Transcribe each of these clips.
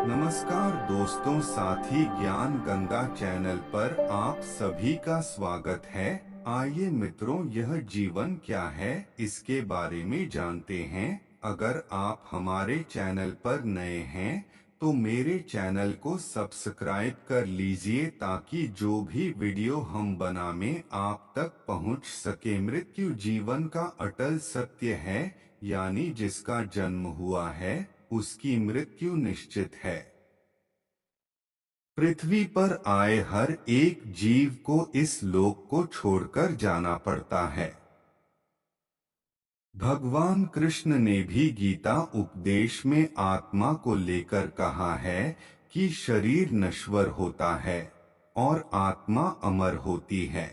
नमस्कार दोस्तों, साथी ज्ञान गंगा चैनल पर आप सभी का स्वागत है। आइए मित्रों, यह जीवन क्या है इसके बारे में जानते हैं। अगर आप हमारे चैनल पर नए हैं तो मेरे चैनल को सब्सक्राइब कर लीजिए ताकि जो भी वीडियो हम बनाएं आप तक पहुंच सके। मृत्यु जीवन का अटल सत्य है, यानी जिसका जन्म हुआ है उसकी मृत्यु निश्चित है। पृथ्वी पर आए हर एक जीव को इस लोक को छोड़कर जाना पड़ता है। भगवान कृष्ण ने भी गीता उपदेश में आत्मा को लेकर कहा है कि शरीर नश्वर होता है और आत्मा अमर होती है।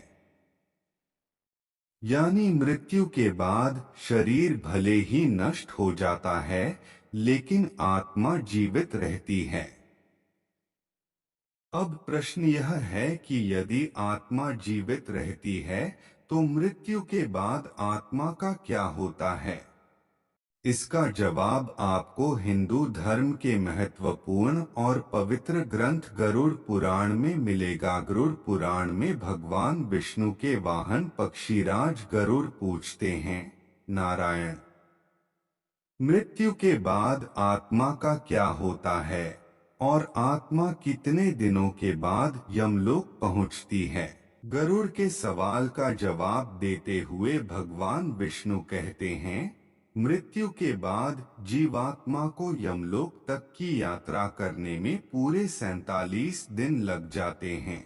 यानी मृत्यु के बाद शरीर भले ही नष्ट हो जाता है लेकिन आत्मा जीवित रहती है। अब प्रश्न यह है कि यदि आत्मा जीवित रहती है तो मृत्यु के बाद आत्मा का क्या होता है? इसका जवाब आपको हिंदू धर्म के महत्वपूर्ण और पवित्र ग्रंथ गरुड़ पुराण में मिलेगा। गरुड़ पुराण में भगवान विष्णु के वाहन पक्षीराज गरुड़ पूछते हैं, नारायण, मृत्यु के बाद आत्मा का क्या होता है और आत्मा कितने दिनों के बाद यमलोक पहुंचती है? गरुड़ के सवाल का जवाब देते हुए भगवान विष्णु कहते हैं, मृत्यु के बाद जीवात्मा को यमलोक तक की यात्रा करने में पूरे 47 दिन लग जाते हैं।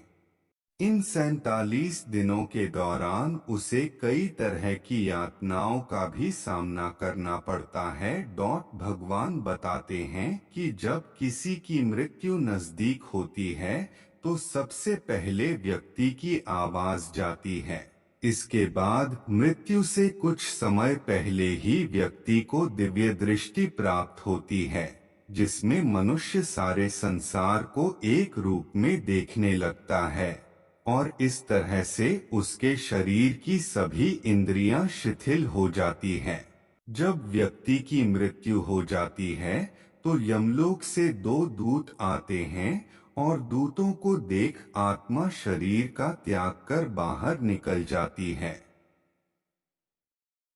इन 47 दिनों के दौरान उसे कई तरह की यातनाओं का भी सामना करना पड़ता है। भगवान बताते हैं कि जब किसी की मृत्यु नजदीक होती है तो सबसे पहले व्यक्ति की आवाज जाती है। इसके बाद मृत्यु से कुछ समय पहले ही व्यक्ति को दिव्य दृष्टि प्राप्त होती है, जिसमें मनुष्य सारे संसार को एक रूप में देखने लगता है और इस तरह से उसके शरीर की सभी इंद्रियां शिथिल हो जाती हैं। जब व्यक्ति की मृत्यु हो जाती है तो यमलोक से 2 दूत आते हैं और दूतों को देख आत्मा शरीर का त्याग कर बाहर निकल जाती है।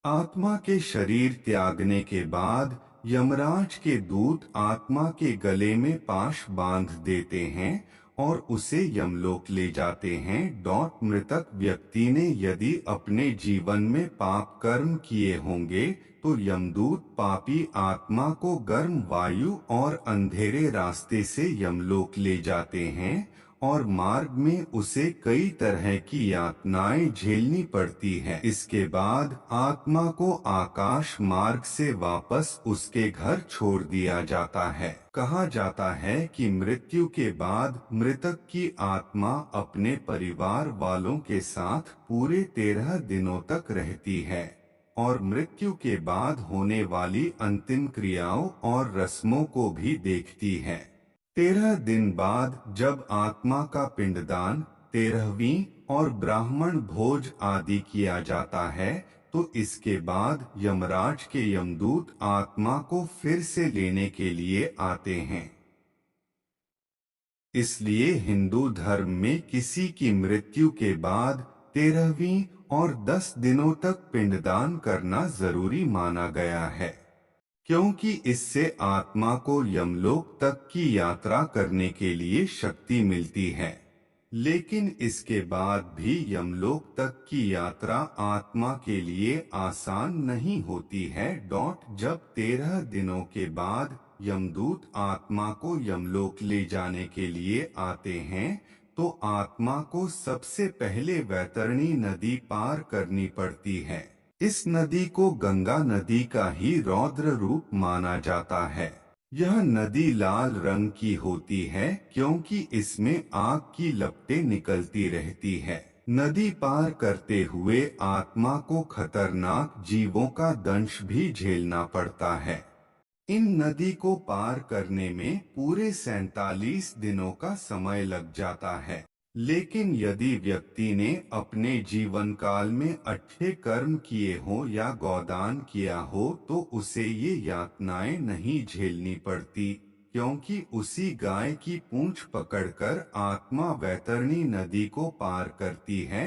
आत्मा के शरीर त्यागने के बाद यमराज के दूत आत्मा के गले में पाश बांध देते हैं और उसे यमलोक ले जाते हैं। मृतक व्यक्ति ने यदि अपने जीवन में पाप कर्म किए होंगे तो यमदूत पापी आत्मा को गर्म वायु और अंधेरे रास्ते से यमलोक ले जाते हैं और मार्ग में उसे कई तरह की यातनाएं झेलनी पड़ती है। इसके बाद आत्मा को आकाश मार्ग से वापस उसके घर छोड़ दिया जाता है। कहा जाता है कि मृत्यु के बाद मृतक की आत्मा अपने परिवार वालों के साथ पूरे 13 दिनों तक रहती है और मृत्यु के बाद होने वाली अंतिम क्रियाओं और रस्मों को भी देखती है। 13 दिन बाद जब आत्मा का पिंडदान, 13वीं और ब्राह्मण भोज आदि किया जाता है तो इसके बाद यमराज के यमदूत आत्मा को फिर से लेने के लिए आते हैं। इसलिए हिंदू धर्म में किसी की मृत्यु के बाद 13वीं और 10 दिनों तक पिंडदान करना जरूरी माना गया है, क्योंकि इससे आत्मा को यमलोक तक की यात्रा करने के लिए शक्ति मिलती है। लेकिन इसके बाद भी यमलोक तक की यात्रा आत्मा के लिए आसान नहीं होती है। जब 13 दिनों के बाद यमदूत आत्मा को यमलोक ले जाने के लिए आते हैं तो आत्मा को सबसे पहले वैतरणी नदी पार करनी पड़ती है। इस नदी को गंगा नदी का ही रौद्र रूप माना जाता है। यह नदी लाल रंग की होती है क्योंकि इसमें आग की लपटें निकलती रहती है। नदी पार करते हुए आत्मा को खतरनाक जीवों का दंश भी झेलना पड़ता है। इन नदी को पार करने में पूरे 47 दिनों का समय लग जाता है। लेकिन यदि व्यक्ति ने अपने जीवन काल में अच्छे कर्म किए हो या गोदान किया हो तो उसे ये यातनाएं नहीं झेलनी पड़ती क्योंकि उसी गाय की पूंछ पकड़कर आत्मा वैतरणी नदी को पार करती है।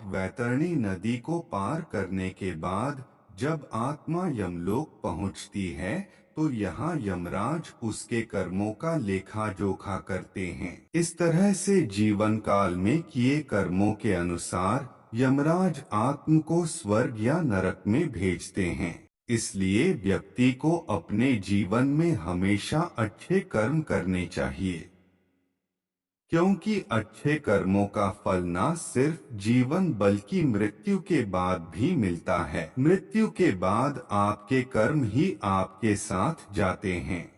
वैतरणी नदी को पार करने के बाद जब आत्मा यमलोक पहुंचती है तो यहाँ यमराज उसके कर्मों का लेखा जोखा करते हैं। इस तरह से जीवन काल में किए कर्मों के अनुसार यमराज आत्म को स्वर्ग या नरक में भेजते हैं। इसलिए व्यक्ति को अपने जीवन में हमेशा अच्छे कर्म करने चाहिए, क्योंकि अच्छे कर्मों का फल न सिर्फ जीवन बल्कि मृत्यु के बाद भी मिलता है। मृत्यु के बाद आपके कर्म ही आपके साथ जाते हैं।